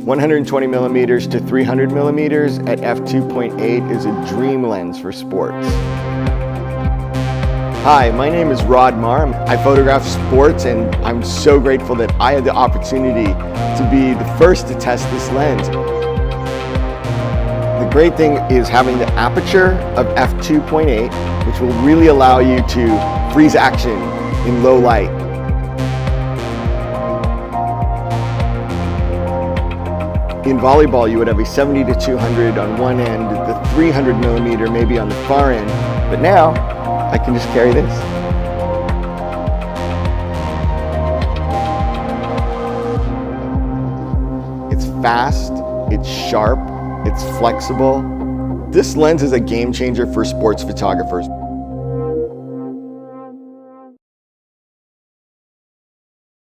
120mm to 300mm at f2.8 is a dream lens for sports. Hi, my name is Rod Marr. I photograph sports, and I'm so grateful that I had the opportunity to be the first to test this lens. The great thing is having the aperture of f2.8, which will really allow you to freeze action in low light. In volleyball, you would have a 70 to 200 on one end, the 300mm maybe on the far end, but now I can just carry this. It's fast, it's sharp, it's flexible. This lens is a game changer for sports photographers.